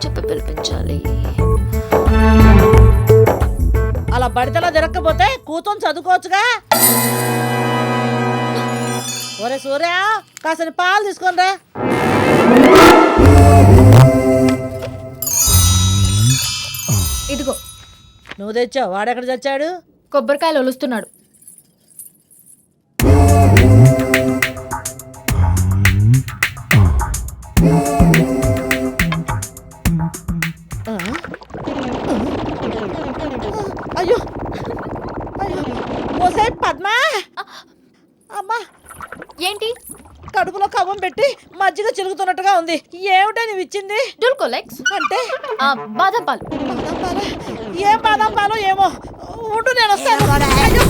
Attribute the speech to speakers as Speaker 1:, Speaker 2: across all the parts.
Speaker 1: చెప్పి పిలిపించాలి.
Speaker 2: అలా బడితలా తిరగకపోతే కూతుని చదువుకోవచ్చుగా. ఒరే సూర్య, కాసిన పాలు తీసుకొని రా.
Speaker 1: ఇదిగో.
Speaker 2: నువ్వు తెచ్చావు, వాడెక్కడ చచ్చాడు?
Speaker 1: కొబ్బరికాయలు ఒలుస్తున్నాడు.
Speaker 2: అయ్యో అయ్యో, ఓసే పద్మా, అమ్మా
Speaker 1: ఏంటి?
Speaker 2: కడుపులో కవ్వం పెట్టి మజ్జిగ చిలుగుతున్నట్టుగా ఉంది. ఏమిటో నువ్వు ఇచ్చింది?
Speaker 1: డూల్కోలెక్స్
Speaker 2: అంటే
Speaker 1: బాదం పాలు.
Speaker 2: బాదం పాలా? ఏం బాదం పాలు ఏమో. ఉండు, నేను వస్తాను. అయ్యో,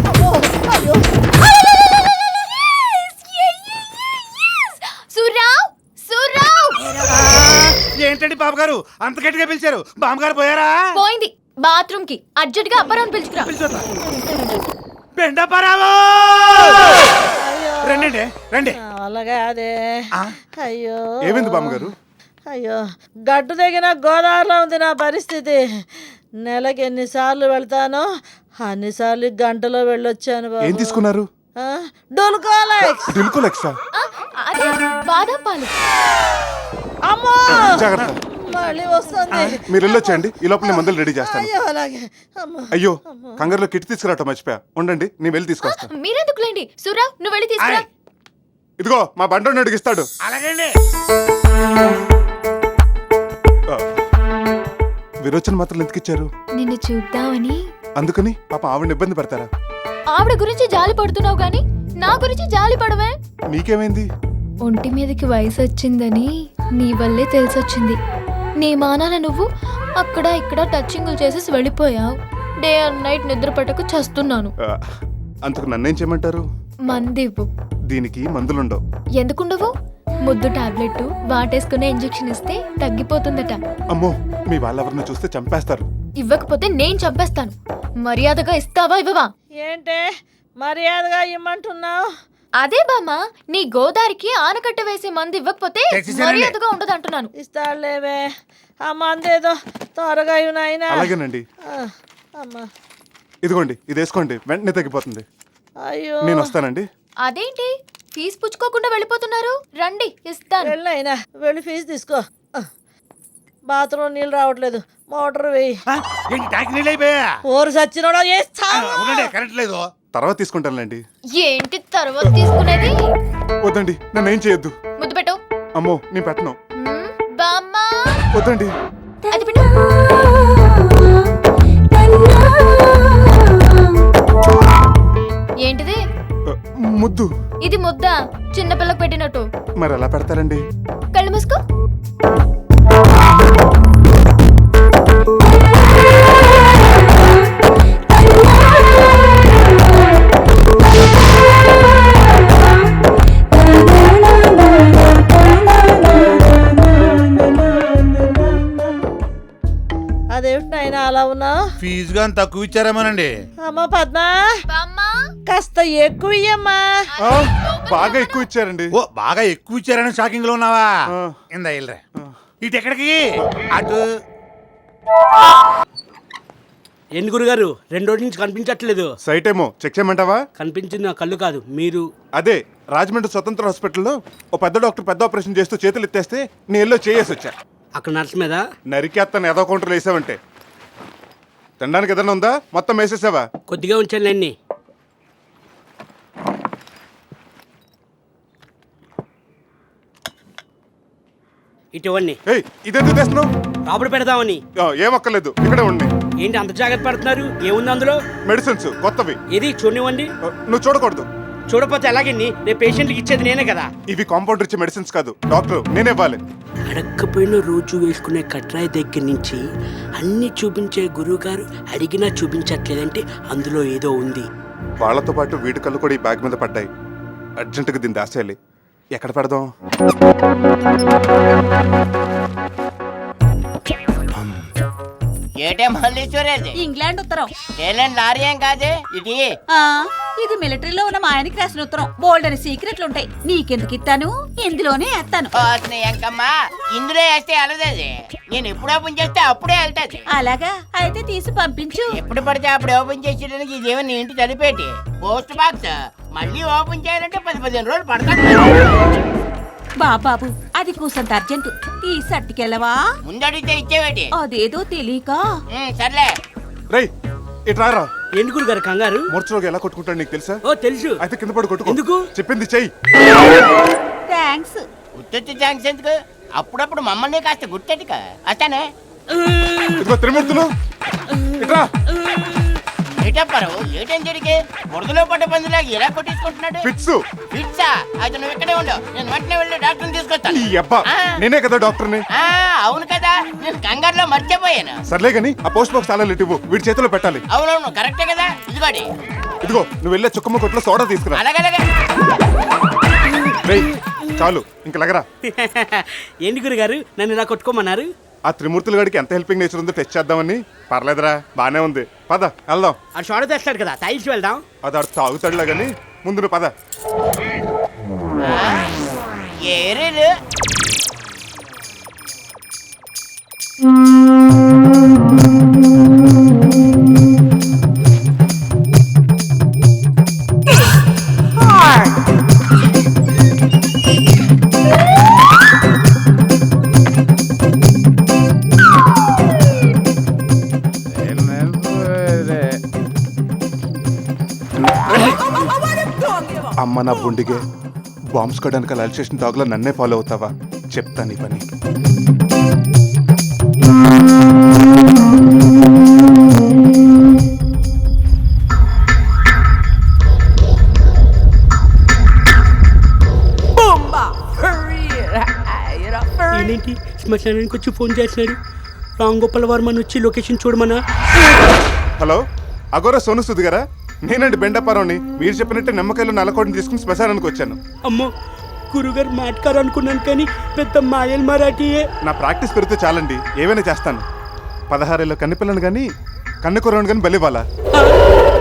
Speaker 2: అమ్మో, అయ్యో.
Speaker 1: సూర్రావ్, సూర్రావ్.
Speaker 3: ఏంటండి బాబుగారు అంత గట్టిగా పిలిచారు? బామ్మగారు పోయారా?
Speaker 1: పోయింది బాత్రూమ్ కి. అర్జెంట్ గా అప్పారావు పిలుచుకురా.
Speaker 3: బెండపరావు, రండి రండి.
Speaker 2: అలాగే అదే. అయ్యో,
Speaker 4: ఏమైంది బామ్మగారు?
Speaker 2: అయ్యో, గడ్డు తెగిన గోదావరిలో ఉంది నా పరిస్థితి. నెలకి ఎన్నిసార్లు వెళ్తానో అన్నిసార్లు గంటలో వెళ్ళొచ్చాను బాబు.
Speaker 4: ఏం తీసుకున్నారు?
Speaker 2: డోలుకోలెక్స్.
Speaker 4: డుల్కోలెక్సా?
Speaker 1: అదే బాదం పాలు.
Speaker 2: అమ్మో,
Speaker 4: జాగ్రత్త.
Speaker 2: మళ్ళీ వస్తుంది.
Speaker 4: మీరు వెళ్ళొచ్చండి, ఈ లోపల మందులు రెడీ చేస్తాను.
Speaker 2: అయ్యో, అలాగే. అమ్మో,
Speaker 4: అయ్యో, కంగారులో కిట్ తీసుకురావటం మర్చిపోయా. ఉండండి, నేను వెళ్ళి తీసుకొస్తాను.
Speaker 1: మీరెందుకులేండి సూర్రావ్, నువ్వు వెళ్ళి తీసుకురా.
Speaker 4: ఇదిగో మా బండోని అడిగిస్తాడు.
Speaker 3: అలాగండి.
Speaker 4: విరోచన మాత్రలు ఎందుకు ఇచ్చారు?
Speaker 1: నిన్ను చూద్దామని.
Speaker 4: అందుకని పాప ఆవిడని ఇబ్బంది పెడతారా?
Speaker 1: ఆవిడ గురించి జాలి పడుతున్నావు గాని నా గురించి జాలి పడవే.
Speaker 4: నీకేమైంది?
Speaker 1: ఒంటి మీదకి వయసు వచ్చిందని నీ వల్లే తెలిసొచ్చింది. నీ మానాన నువ్వు అక్కడ ఇక్కడ టచింగులు చేసేసి వెళ్ళిపోయావు. డే అండ్ నైట్ నిద్ర పట్టకు చస్తున్నాను.
Speaker 4: అందుకు నన్నేం చేయమంటారు?
Speaker 1: మందివ్వు.
Speaker 4: దీనికి మందులుండవు.
Speaker 1: ఎందుకుండవు? ముద్దు టాబ్లెట్ వాటేసుకునే ఇంజెక్షన్ ఇస్తే తగ్గిపోతుందట.
Speaker 4: అమ్మో, మీ వాళ్ళెవరిని చూస్తే చంపేస్తారు.
Speaker 1: ఇవ్వకపోతే నేను చంపేస్తాను. మర్యాదగా ఇస్తావా ఇవ్వవా?
Speaker 2: ఏంటే మర్యాదగా ఇమ్మంటున్నావు?
Speaker 1: అదే బామ్మ, నీ గోదారికి ఆనకట్ట వేసే మందు ఇవ్వకపోతే
Speaker 3: తెచ్చేసానండి.
Speaker 1: మర్యాదగా ఉండదు అంటున్నాను.
Speaker 2: ఇస్తాడులేవే. ఆ మందేదో త్వరగా నాయనా.
Speaker 4: అలాగేనండి.
Speaker 2: అమ్మా,
Speaker 4: ఇదిగోండి, ఇది వేసుకోండి, వెంటనే తగ్గిపోతుంది.
Speaker 2: అయ్యో,
Speaker 4: నేను వస్తానండి.
Speaker 1: అదేంటి ఫీజు పుచ్చుకోకుండా వెళ్ళిపోతున్నారు? రండి ఇస్తాను.
Speaker 2: వెళ్ళైనా వెళ్ళి ఫీజు తీసుకో. బాత్రూమ్ నీళ్ళు రావట్లేదు, మోటార్ వేయి.
Speaker 3: ఏంటి ట్యాంక్ నీళ్ళు అయిపోయా?
Speaker 2: ఊరు సచ్చినోడో
Speaker 3: ఉండండి, కరెంట్ లేదు.
Speaker 4: తర్వాత తీసుకుంటానులేండి.
Speaker 1: ఏంటి తర్వాత తీసుకునేది?
Speaker 4: వద్దండి, నన్ను ఏం చేయొద్దు.
Speaker 1: ముద్దు పెట్టు.
Speaker 4: అమ్మో, నేను పెట్టను.
Speaker 1: బామ్మ,
Speaker 4: వద్దండి.
Speaker 1: అది పెట్టు. ఏంటిది?
Speaker 4: ముద్దు.
Speaker 1: ఇది ముద్ద, చిన్నపిల్లకు పెట్టినట్టు.
Speaker 4: మరి ఎలా పెడతారండి?
Speaker 1: కళ్ళు మూసుకో.
Speaker 2: అదేమిటి నాయనా అలా ఉన్నావు?
Speaker 3: ఫీజు గాని తక్కువ ఇచ్చారేమోనండి.
Speaker 2: అమ్మా పద్మా,
Speaker 1: బామ్మ,
Speaker 2: కాస్త ఎక్కువ ఇయ్యమ్మా.
Speaker 4: ఆ, బాగా ఎక్కువ ఇచ్చారండి.
Speaker 3: ఓ, బాగా ఎక్కువ ఇచ్చారని షాకింగ్ లో ఉన్నావా?
Speaker 4: ఆ.
Speaker 3: ఇందా ఇల్రే. ఇటు ఎక్కడికి? అటు.
Speaker 5: ఏంటి గురుగారు 2 రోజుల నుంచి కనిపించట్లేదు?
Speaker 4: సైట్ ఏమో చెక్ చేయమంటావా?
Speaker 5: కనిపించింది నా కళ్ళు కాదు, మీరు.
Speaker 4: అదే రాజమండ్రి స్వతంత్ర హాస్పిటల్లో ఓ పెద్ద డాక్టర్ పెద్ద ఆపరేషన్ చేస్తూ చేతులు ఎత్తేస్తే నేను ఎల్లో చేసి వచ్చా.
Speaker 5: అక్కడ నర్స్ మీద
Speaker 4: నరికేత్తను ఏదో కౌంటర్లు వేసావంటే. తినడానికి ఏదైనా ఉందా? మొత్తం వేసేసావా?
Speaker 5: కొద్దిగా ఉంచాను అన్ని. ఇటువన్నీ
Speaker 4: ఏయ్, ఇదెందుకు తెస్తున్నావు?
Speaker 5: రాబడి పెడదామని.
Speaker 4: ఏం అక్కర్లేదు, ఇక్కడే ఉండి.
Speaker 5: ఏంటి అంత జాగ్రత్త పడుతున్నారు? ఏముంది అందులో?
Speaker 4: మెడిసిన్స్ కొత్తవి.
Speaker 5: ఏది చూడనివ్వండి.
Speaker 4: నువ్వు చూడకూడదు.
Speaker 5: చూడపోతే ఎలాగండి? రేపు పేషెంట్కి ఇచ్చేది నేనే కదా.
Speaker 4: ఇవి కాంపౌండర్ ఇచ్చే మెడిసిన్స్ కాదు, డాక్టర్ నేనే ఇవ్వాలి.
Speaker 5: అడక్కపోయిన రోజు వేసుకునే కట్రాయి దగ్గర నుంచి అన్ని చూపించే గురువు గారు అడిగినా చూపించట్లేదంటే అందులో ఏదో ఉంది.
Speaker 4: వాళ్ళతో పాటు వీటి కళ్ళు కూడా ఈ బ్యాగ్ మీద పడ్డాయి. అర్జెంటుగా దీన్ని దాచేయాలి. ఎక్కడ పెడదాం?
Speaker 6: ఏటే మల్లీశ్వరేది
Speaker 2: ఇంగ్లాండ్ ఉత్తరం.
Speaker 6: ఏలేని లారీ ఏం కాదే ఇది. ఇది మిలిటరీలో ఉన్న మా ఆయనకి రాసిన ఉత్తరం. బోల్డ్ అని సీక్రెట్లు ఉంటాయి. నీకెందుకు ఇస్తాను, ఇందులోనే వేస్తాను.
Speaker 7: ఎంకమ్మా ఇందులో వేస్తే వెళ్ళదది. నేను ఎప్పుడు ఓపెన్ చేస్తే అప్పుడే వెళ్తాది.
Speaker 6: అలాగా అయితే తీసి పంపించు.
Speaker 7: ఎప్పుడు పడితే అప్పుడు ఓపెన్ చేసేయడానికి ఇదేమన్నా ఇంటి తలిపేటి పోస్ట్ బాక్స్. మళ్ళీ ఓపెన్ చేయాలంటే 10-15 రోజులు పడతాను.
Speaker 6: బాబాబు అది కూసంత అర్జెంటు. తీసి అట్టుకెళ్ళవా?
Speaker 7: ముందడిగితే ఇచ్చేవేటి?
Speaker 6: అదేదో తెలియక.
Speaker 7: సర్లే.
Speaker 4: రేయ్ ఇట్రారా.
Speaker 5: ఎందుకు గురుగారు కంగారు?
Speaker 4: మూర్చలోకి ఎలా కొట్టుకుంటాడు నీకు తెలుసా?
Speaker 5: ఓ తెలుసు.
Speaker 4: అయితే కింద పడి కొట్టుకో.
Speaker 5: ఎందుకు?
Speaker 4: చెప్పింది చెయ్యి.
Speaker 6: థ్యాంక్స్.
Speaker 7: ఉత్తి థ్యాంక్స్ ఎందుకు? అప్పుడప్పుడు మమ్మల్ని కాస్త గుర్తెట్టుక వస్తానే.
Speaker 4: ఇదిగో త్రిమూర్తులు ఇట్రా.
Speaker 7: ఏటప్పారు ఏటేం జరిగి బురదలో పడ్డ పందిలాగా ఎలా కొట్టించుకుంటున్నాడు?
Speaker 4: ఫిట్స్.
Speaker 7: ఫిట్సా? అయితే నువ్వు ఇక్కడే ఉండు, నేను వెంటనే వెళ్ళి డాక్టర్ని తీసుకొస్తాను.
Speaker 4: ఈ అబ్బా నేనే కదా డాక్టర్ని.
Speaker 7: అవును కదా, నేను కంగారులో మర్చిపోయాను.
Speaker 4: సర్లే గాని ఆ పోస్ట్ బాక్స్ తాళాలు ఇవ్వు, వీడి చేతిలో పెట్టాలి.
Speaker 7: అవునవును కరెక్టే కదా. ఇదిగోడి.
Speaker 4: ఇదిగో నువ్వు వెళ్ళే చుక్కమ్మ కొట్లో సోడా తీసుకురా.
Speaker 7: అలాగలాగే.
Speaker 4: రేయ్ చాలు ఇంక లగరా.
Speaker 5: ఏంటి గురుగారు నన్ను ఇలా కొట్టుకోమన్నారు?
Speaker 4: ఆ త్రిమూర్తుల గడికి ఎంత హెల్పింగ్ నేచర్ ఉందో టెస్ట్ చేద్దామని. పర్లేదురా బానే ఉంది, పద వెళ్దాం.
Speaker 5: అది చూడ తెస్తాడు కదా, తాగిసి వెళ్దాం.
Speaker 4: అది అడు తాగుతాడులా గాని ముందు నువ్వు పద.
Speaker 7: ఏరేలు.
Speaker 4: అమ్మ నా బుండిగే బాంబ్స్ కొట్టడానికి రైల్ స్టేషన్ డాగ్లో నన్నే ఫాలో అవుతావా? చెప్తా నీ పని.
Speaker 5: ఏంటి శ్మశానానికి వచ్చి ఫోన్ చేస్తున్నాడు? రామ్ గోపాల్ వర్మన్ వచ్చి లొకేషన్ చూడమన్నా.
Speaker 4: హలో అగోరా సోను సుద్ గారా? నేనండి బెండపారావుని. మీరు చెప్పినట్టే నిమ్మకాయలు నల్లకోడిని తీసుకుని శ్మశానానికి వచ్చాను.
Speaker 5: అమ్మో గురుగారు మాట్లాడారు అనుకున్నాను కానీ పెద్ద మాయల్ మరాఠీయే.
Speaker 4: నా ప్రాక్టీస్ పెరిగితే చాలండి, ఏమైనా చేస్తాను. 16 ఏళ్ళ కన్నెపిల్లను కానీ కన్ను కుర్రాడు కానీ బలివ్వాలా?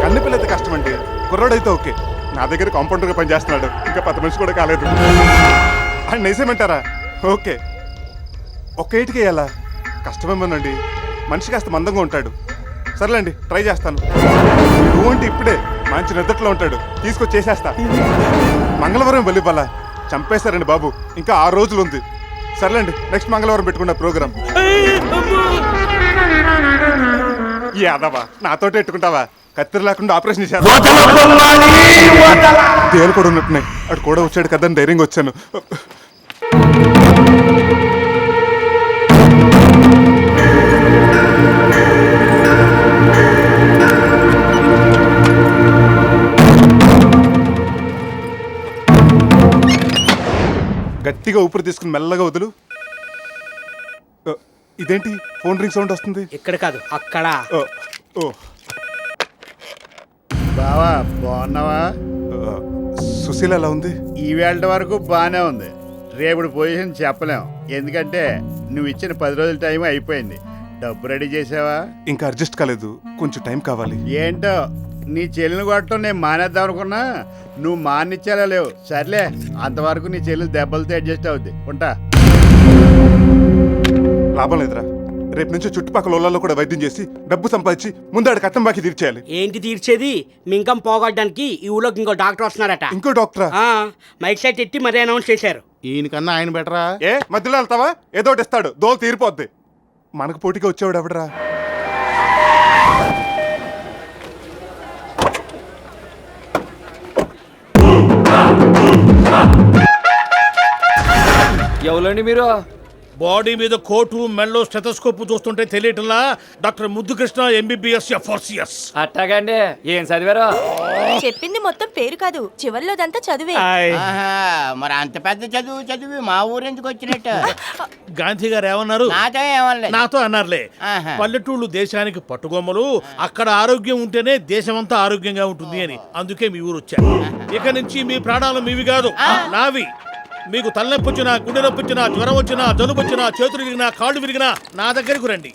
Speaker 4: కన్నెపిల్ల అయితే కష్టం అండి, కుర్రాడైతే ఓకే. నా దగ్గర కాంపౌండర్గా పనిచేస్తున్నాడు, ఇంకా 10 మనిషి కూడా కాలేదు. ఆయన నేసేమంటారా? ఓకే. ఒక్క ఏటికి వేయాలా? కష్టమేమోనండి, మనిషి కాస్త మందంగా ఉంటాడు. సర్లేండి ట్రై చేస్తాను. నువ్వంటే ఇప్పుడే మంచి నిద్రలో ఉంటాడు, తీసుకొచ్చి చేసేస్తా. మంగళవారం బలివ్వాలా? చంపేశారండి బాబు, ఇంకా 6 రోజులు ఉంది. సర్లేండి నెక్స్ట్ మంగళవారం పెట్టుకున్న ప్రోగ్రామ్. యాదవా నాతోటి పెట్టుకుంటావా? కత్తిరి లేకుండా ఆపరేషన్ చేశారు. దేవుడు కూడా ఉన్నట్టున్నాయి, అటు కూడా వచ్చాడు కదా అని ధైర్యంగా వచ్చాను. గట్టిగా ఊపిరి తీసుకుని మెల్లగా వదులు. ఇదేంటి ఫోన్ రింగ్ సౌండ్ వస్తుంది?
Speaker 5: ఇక్కడ కాదు అక్కడ.
Speaker 8: బావా బాగున్నావా?
Speaker 4: సుశీల ఎలా ఉంది?
Speaker 8: ఈవేళ వరకు బాగానే ఉంది. రేపుడు పొజిషన్ చెప్పలేం, ఎందుకంటే నువ్వు ఇచ్చిన 10 రోజుల టైం అయిపోయింది. డబ్బు రెడీ చేసావా?
Speaker 4: ఇంకా అడ్జస్ట్ కాలేదు, కొంచెం టైం కావాలి.
Speaker 8: ఏంటో నీ చెల్లిని కొట్టడం నేను మానేద్దాం అనుకున్నా, నువ్వు మానిచ్చేలా లేవు. సర్లే అంతవరకు నీ చెల్లి దెబ్బలతో అడ్జస్ట్ అవుద్ది. ఉంటా.
Speaker 4: లాభం లేదురా, రేపు నుంచి చుట్టుపక్కల ఊళ్ళలో కూడా వైద్యం చేసి డబ్బు సంపాదించి ముందాడు కట్టం బాకి తీర్చేయాలి.
Speaker 5: ఏంటి తీర్చేది? మింకం పోగొట్టడానికి ఈ ఊళ్ళోకి ఇంకో డాక్టర్ వస్తున్నారట.
Speaker 4: ఇంకో డాక్టరా?
Speaker 5: మైక్ సెట్ ఎట్టి మరీ అనౌన్స్ చేశారు.
Speaker 8: ఈయనకన్నా ఆయన బెటరా?
Speaker 4: ఏ మధ్యలో వెళ్తావా? ఏదో ఒకటి ఇస్తాడు, దోలు తీరిపోద్ది. మనకు పోటీగా వచ్చేవాడు ఎవడరా?
Speaker 9: ఎవరండి మీరు?
Speaker 10: బాడీ మీద కోటు మెల్లో స్టెథోస్కోప్ చూస్తుంటే తెలియటంలా డాక్టర్ ముద్దుకృష్ణ ఎంబీబీఎస్ FRCS.
Speaker 9: అట్టాగండి, ఏం చదివారు?
Speaker 6: చెప్పింది మొత్తం పేరు కాదు, చివర్లోదంతా చదివే.
Speaker 7: మరి అంత పెద్ద చదువు చదివి మా ఊరెందుకు వచ్చినట్టు?
Speaker 10: గాంధీ గారు ఏమన్నారు?
Speaker 7: నాతో ఏమనలేదు.
Speaker 10: నాతో అన్నారులే.
Speaker 7: ఆహా.
Speaker 10: పల్లెటూళ్ళు దేశానికి పట్టుగొమ్మలు, అక్కడ ఆరోగ్యం ఉంటేనే దేశమంతా ఆరోగ్యంగా ఉంటుంది అని. అందుకే మీ ఊరు వచ్చారు. ఇక నుంచి మీ ప్రాణాలు మీవి కాదు, నావి. మీకు తలనొప్పి వచ్చినా, గుండె నొప్పి వచ్చినా, జ్వరం వచ్చినా, జలుబు వచ్చినా, చేతులు విరిగినా, కాళ్ళు విరిగినా నా దగ్గరకు రండి.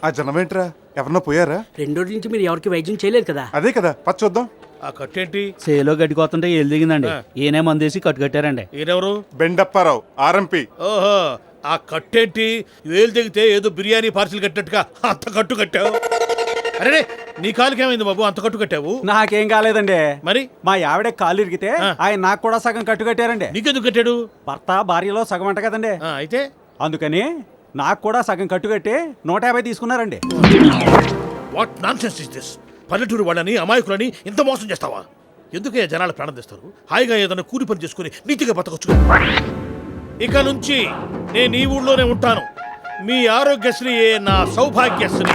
Speaker 4: ఆ జనం ఏంట్రా? ఎవరన్నా పోయారా?
Speaker 5: 2 రోజుల నుంచి మీరు ఎవరికి వైద్యం చేయలేదు కదా?
Speaker 4: అదే కదా, పచ్చ చూద్దాం.
Speaker 10: ఆ కట్టేంటి?
Speaker 11: సేలో గడ్డికొస్తుంటే ఏళ్ళు దిగిందండి. ఈయనే మందేసి కట్టు కట్టారండి.
Speaker 10: ఈయనెవరు?
Speaker 4: బెండప్పారావు ఆర్ఎంపి.
Speaker 10: ఓహో, ఆ కట్టేంటి? వేలు దిగితే ఏదో బిర్యానీ పార్సిల్ కట్టినట్టుగా అంత కట్టు కట్టావు. అరే, నీ కాలుకి ఏమైంది బాబు, అంత కట్టు కట్టావు?
Speaker 11: నాకేం కాలేదండి.
Speaker 10: మరి
Speaker 11: మా ఆవిడ కాలు ఇరిగితే ఆయన నాకు కూడా సగం కట్టు కట్టారండి.
Speaker 10: నీకెందుకు కట్టాడు?
Speaker 11: భర్త భార్యలో సగం అంట కదండి.
Speaker 10: అయితే
Speaker 11: అందుకని నాకు కూడా సగం కట్టు కట్టి 150 తీసుకున్నారండి.
Speaker 10: What nonsense is this? పల్లెటూరు వాళ్ళని అమాయకులని ఇంత మోసం చేస్తావా? ఎందుకే జనాలు ప్రాణం తెస్తారు? హాయిగా ఏదైనా కూలి పని చేసుకుని నీతిగా బతకొచ్చు. ఇక నుంచి నేను ఈ ఊళ్ళోనే ఉంటాను. మీ ఆరోగ్యశ్రీ నా సౌభాగ్యశ్రీ.